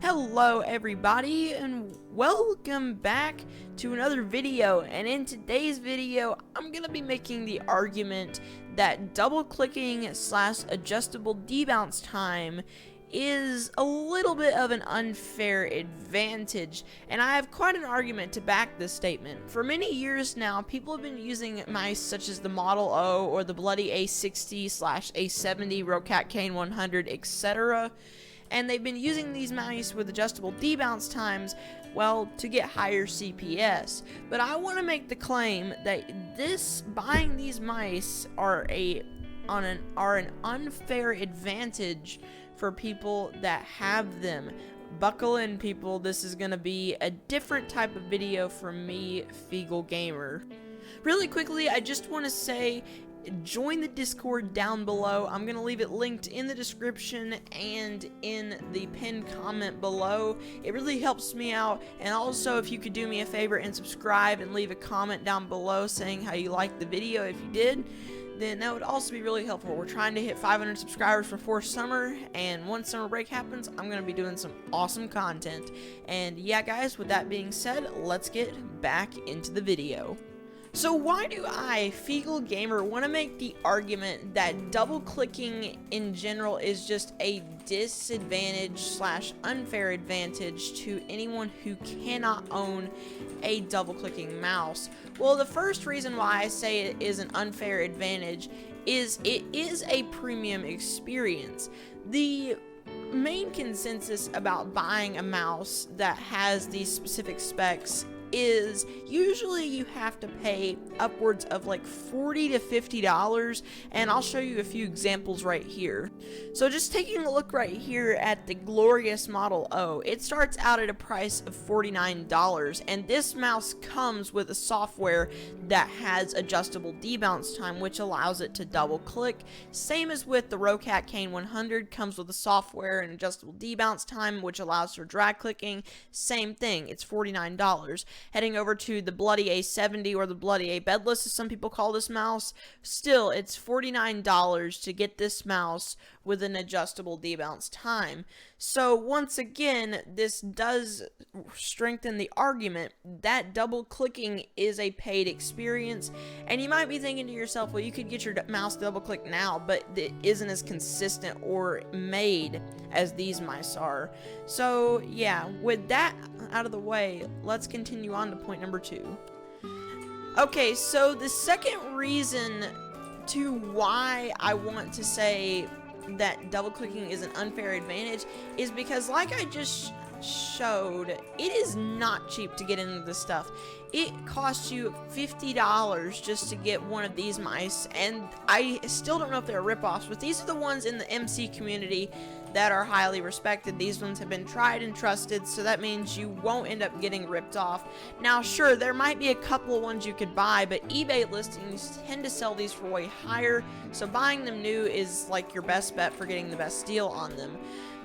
Hello everybody and welcome back to another video, and in today's video I'm gonna be making the argument that double clicking / adjustable debounce time is a little bit of an unfair advantage, and I have quite an argument to back this statement. For many years now, people have been using mice such as the Model O or the Bloody A60 / A70, Rocat Cane 100, etc. And they've been using these mice with adjustable debounce times, well, to get higher CPS. But I want to make the claim that buying these mice are an unfair advantage for people that have them. Buckle in, people, this is going to be a different type of video from me, Feagle Gamer. Really quickly, I just want to say, join the Discord down below. I'm going to leave it linked in the description and in the pinned comment below. It really helps me out. And also, if you could do me a favor and subscribe and leave a comment down below saying how you liked the video, if you did, then that would also be really helpful. We're trying to hit 500 subscribers before summer, and once summer break happens, I'm going to be doing some awesome content. And yeah, guys, with that being said, let's get back into the video. So why do I, Feagle Gamer, want to make the argument that double clicking in general is just a disadvantage / unfair advantage to anyone who cannot own a double clicking mouse? Well, the first reason why I say it is an unfair advantage is it is a premium experience. The main consensus about buying a mouse that has these specific specs is usually you have to pay upwards of like $40 to $50, and I'll show you a few examples right here. So just taking a look right here at the glorious Model O, it starts out at a price of $49, and this mouse comes with a software that has adjustable debounce time, which allows it to double click. Same as with the Rocat Cane 100, comes with a software and adjustable debounce time, which allows for drag clicking. Same thing, it's $49. Heading over to the Bloody A70 or the Bloody A Bedless, as some people call this mouse, still it's $49 to get this mouse with an adjustable debounce time. So once again, this does strengthen the argument that double clicking is a paid experience. And you might be thinking to yourself, well, you could get your mouse double click now, but it isn't as consistent or made as these mice are. So yeah, with that out of the way, let's continue on to point number 2. Okay, so the second reason to why I want to say that double clicking is an unfair advantage is because, like I just showed, it is not cheap to get into this stuff. It costs you $50 just to get one of these mice, and I still don't know if they're ripoffs, but these are the ones in the MC community that are highly respected. These ones have been tried and trusted, so that means you won't end up getting ripped off. Now, sure, there might be a couple of ones you could buy, but eBay listings tend to sell these for way higher, so buying them new is like your best bet for getting the best deal on them.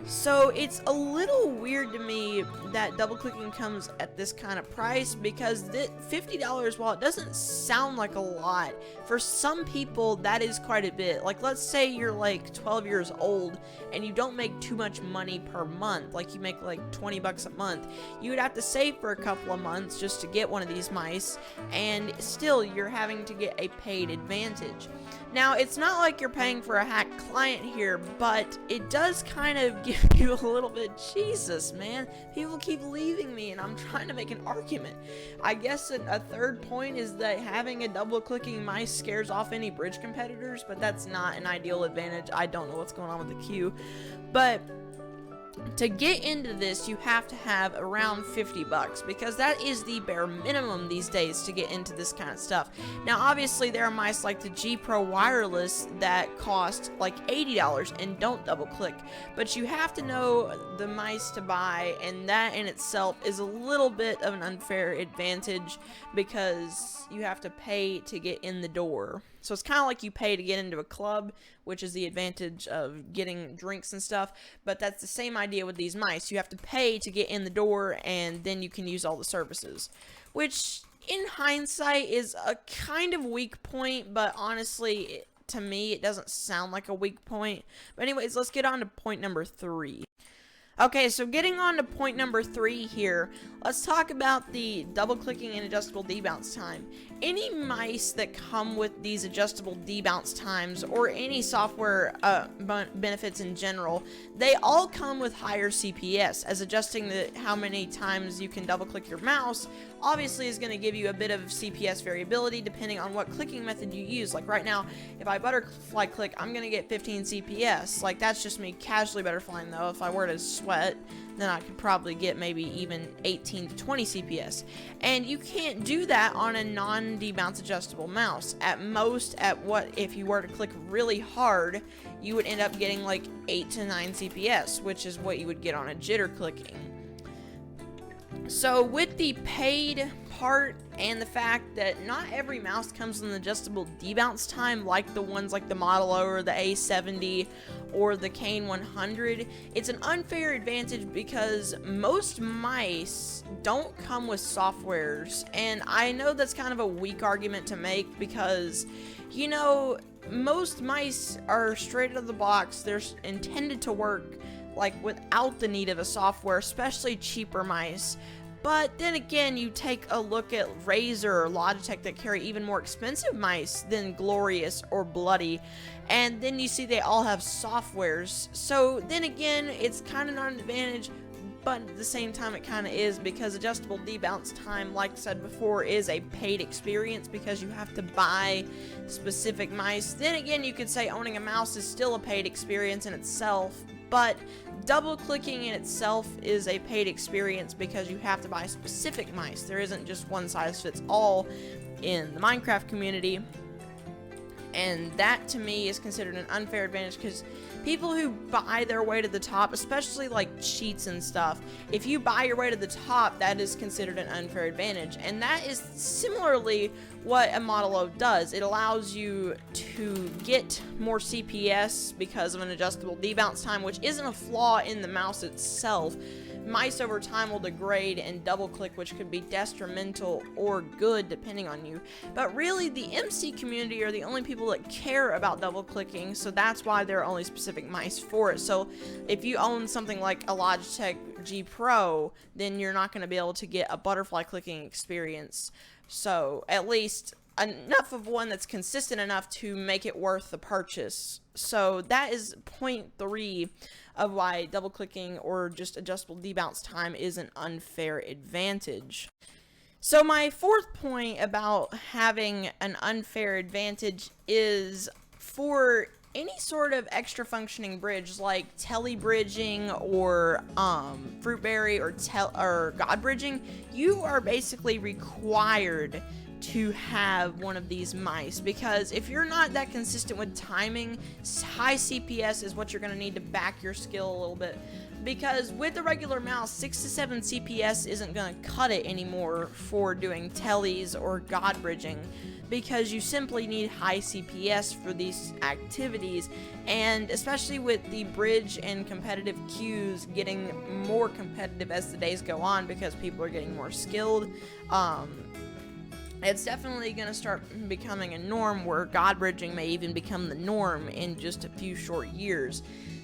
So it's a little weird to me that double clicking comes at this kind of price, because $50, while it doesn't sound like a lot, for some people that is quite a bit. Like, let's say you're like 12 years old and you don't make too much money per month, like you make like 20 bucks a month. You would have to save for a couple of months just to get one of these mice, and still you're having to get a paid advantage. Now, it's not like you're paying for a hacked client here, but it does kind of give you a little bit, Jesus, man, people keep leaving me and I'm trying to make an argument. I guess a third point is that having a double clicking mice scares off any bridge competitors, but that's not an ideal advantage. I don't know what's going on with the queue, but to get into this, you have to have around $50, because that is the bare minimum these days to get into this kind of stuff. Now, obviously, there are mice like the G Pro Wireless that cost like $80 and don't double click, but you have to know the mice to buy, and that in itself is a little bit of an unfair advantage because you have to pay to get in the door. So it's kind of like you pay to get into a club, which is the advantage of getting drinks and stuff, but that's the same idea with these mice. You have to pay to get in the door, and then you can use all the services, which in hindsight is a kind of weak point, but honestly, to me, it doesn't sound like a weak point. But anyways, let's get on to point number 3. Okay, so getting on to point number 3 here, let's talk about the double clicking and adjustable debounce time. Any mice that come with these adjustable debounce times, or any software benefits in general, they all come with higher CPS, as adjusting how many times you can double click your mouse obviously is going to give you a bit of CPS variability depending on what clicking method you use. Like right now, if I butterfly click, I'm going to get 15 CPS. Like that's just me casually butterflying though. If I were to sweat, then I could probably get maybe even 18 to 20 CPS. And you can't do that on a non-debounce adjustable mouse. At most, if you were to click really hard, you would end up getting like 8 to 9 CPS, which is what you would get on a jitter clicking. So with the paid part and the fact that not every mouse comes with an adjustable debounce time like the ones like the Model O or the A70 or the Kane 100, it's an unfair advantage because most mice don't come with softwares. And I know that's kind of a weak argument to make because, you know, most mice are straight out of the box. They're intended to work like without the need of a software, especially cheaper mice. But then again, you take a look at Razer or Logitech that carry even more expensive mice than Glorious or Bloody, and then you see they all have softwares. So then again, it's kind of not an advantage, but at the same time it kind of is, because adjustable debounce time, like I said before, is a paid experience because you have to buy specific mice. Then again, you could say owning a mouse is still a paid experience in itself, but double clicking in itself is a paid experience because you have to buy specific mice. There isn't just one size fits all in the Minecraft community. And that to me is considered an unfair advantage because people who buy their way to the top, especially like cheats and stuff, if you buy your way to the top, that is considered an unfair advantage. And that is similarly what a Model O does. It allows you to get more CPS because of an adjustable debounce time, which isn't a flaw in the mouse itself. Mice over time will degrade and double click, which could be detrimental or good depending on you. But really, the MC community are the only people that care about double clicking, so that's why there are only specific mice for it. So if you own something like a Logitech G Pro, then you're not going to be able to get a butterfly clicking experience. So at least enough of one that's consistent enough to make it worth the purchase. So that is point 3 of why double clicking or just adjustable debounce time is an unfair advantage. So my 4th point about having an unfair advantage is for any sort of extra functioning bridge like tele bridging or fruitberry or god bridging, you are basically required to have one of these mice, because if you're not that consistent with timing, high CPS is what you're going to need to back your skill a little bit, because with the regular mouse, 6 to 7 CPS isn't going to cut it anymore for doing teles or god bridging, because you simply need high CPS for these activities. And especially with the bridge and competitive queues getting more competitive as the days go on because people are getting more skilled, it's definitely going to start becoming a norm where god bridging may even become the norm in just a few short years.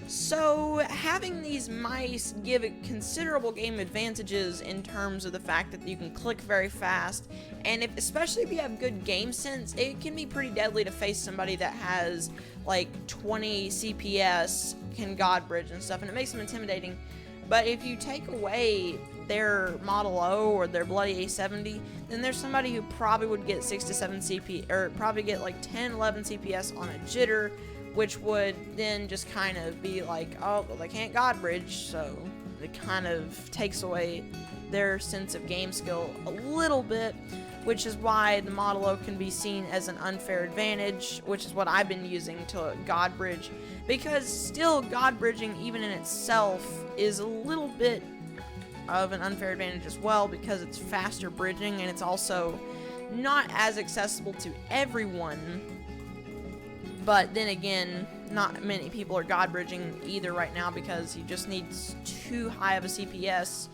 So having these mice give it considerable game advantages in terms of the fact that you can click very fast, and especially if you have good game sense, it can be pretty deadly to face somebody that has like 20 CPS, can god bridge and stuff, and it makes them intimidating. But if you take away their Model O or their Bloody A70, then there's somebody who probably would get 6 to 7 CP, or probably get like 10, 11 CPS on a jitter, which would then just kind of be like, oh, well, they can't god bridge, so it kind of takes away their sense of game skill a little bit, which is why the Model O can be seen as an unfair advantage, which is what I've been using to god bridge, because still god bridging even in itself is a little bit of an unfair advantage as well, because it's faster bridging and it's also not as accessible to everyone. But then again, not many people are god bridging either right now because you just need too high of a CPS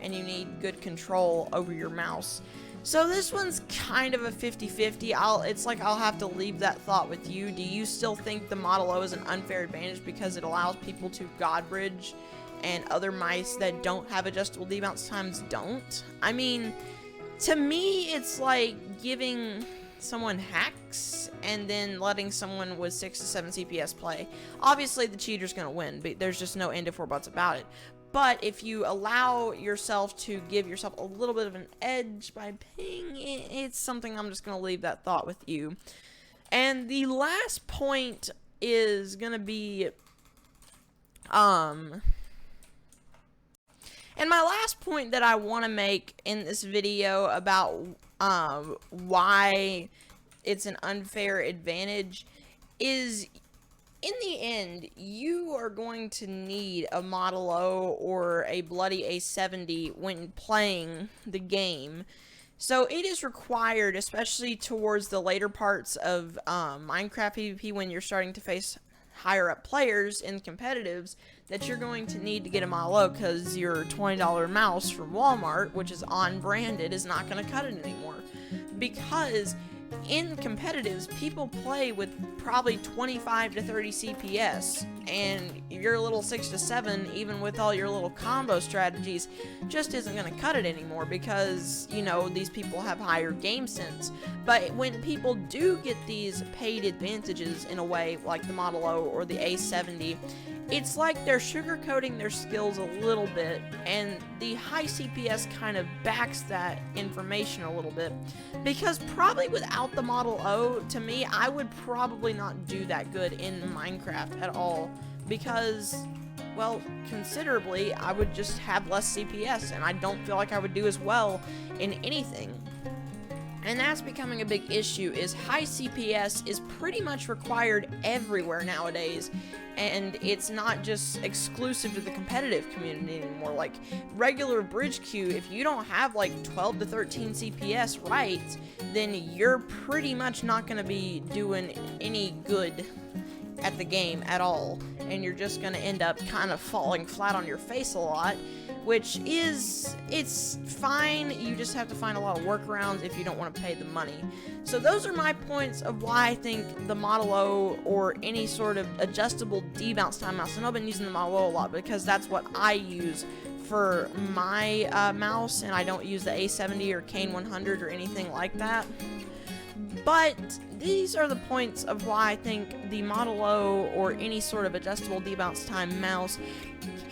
and you need good control over your mouse. So this one's kind of a 50-50. It's like I'll have to leave that thought with you. Do you still think the Model O is an unfair advantage because it allows people to god bridge and other mice that don't have adjustable debounce times don't. I mean, to me, it's like giving someone hacks and then letting someone with 6 to 7 CPS play. Obviously, the cheater's gonna win, but there's just no end if or buts about it. But if you allow yourself to give yourself a little bit of an edge by paying, it's something I'm just gonna leave that thought with you. And the last point is gonna be, and my last point that I want to make in this video about why it's an unfair advantage is, in the end, you are going to need a Model O or a bloody A70 when playing the game. So it is required, especially towards the later parts of Minecraft PvP, when you're starting to face higher up players in competitives, that you're going to need to get a Model O, because your $20 mouse from Walmart, which is on-branded, is not going to cut it anymore. Because in competitives, people play with probably 25 to 30 CPS, and your little 6 to 7, even with all your little combo strategies, just isn't going to cut it anymore, because, you know, these people have higher game sense. But when people do get these paid advantages in a way, like the Model O or the A70, it's like they're sugarcoating their skills a little bit, and the high CPS kind of backs that information a little bit, because probably without the Model O, to me, I would probably not do that good in Minecraft at all, because, well, considerably, I would just have less CPS, and I don't feel like I would do as well in anything. And that's becoming a big issue, is high CPS is pretty much required everywhere nowadays, and it's not just exclusive to the competitive community anymore. Like, regular bridge queue, if you don't have like 12 to 13 CPS right, then you're pretty much not going to be doing any good at the game at all, and you're just going to end up kind of falling flat on your face a lot, which is, it's fine. You just have to find a lot of workarounds if you don't want to pay the money. So those are my points of why I think the Model O or any sort of adjustable debounce time mouse. I know I've been using the Model O a lot because that's what I use for my mouse, and I don't use the A70 or Kane 100 or anything like that. But these are the points of why I think the Model O or any sort of adjustable debounce time mouse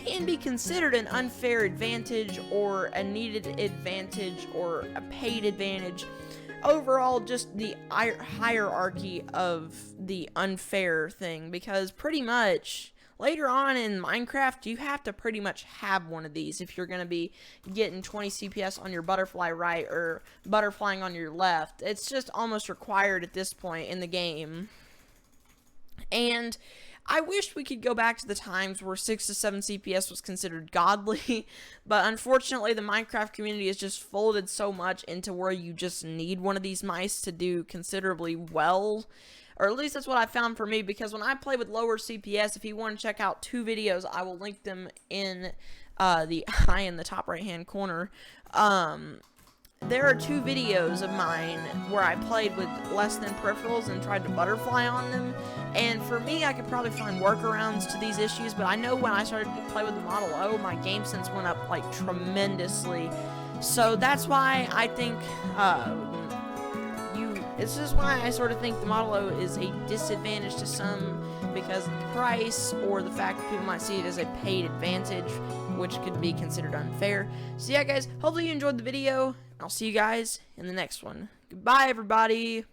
can be considered an unfair advantage, or a needed advantage, or a paid advantage. Overall, just the hierarchy of the unfair thing, because pretty much later on in Minecraft, you have to pretty much have one of these if you're going to be getting 20 CPS on your butterfly right or butterflying on your left. It's just almost required at this point in the game. And I wish we could go back to the times where 6 to 7 CPS was considered godly, but unfortunately the Minecraft community has just folded so much into where you just need one of these mice to do considerably well. Or at least that's what I found for me, because when I play with lower CPS, if you want to check out 2 videos, I will link them in the eye in the top right hand corner. There are 2 videos of mine where I played with less than peripherals and tried to butterfly on them, and for me, I could probably find workarounds to these issues, but I know when I started to play with the Model O, my game sense went up like tremendously. So that's why I think it's just why I sort of think the Model O is a disadvantage to some, because of the price, or the fact that people might see it as a paid advantage, which could be considered unfair. So yeah, guys, hopefully you enjoyed the video. I'll see you guys in the next one. Goodbye, everybody.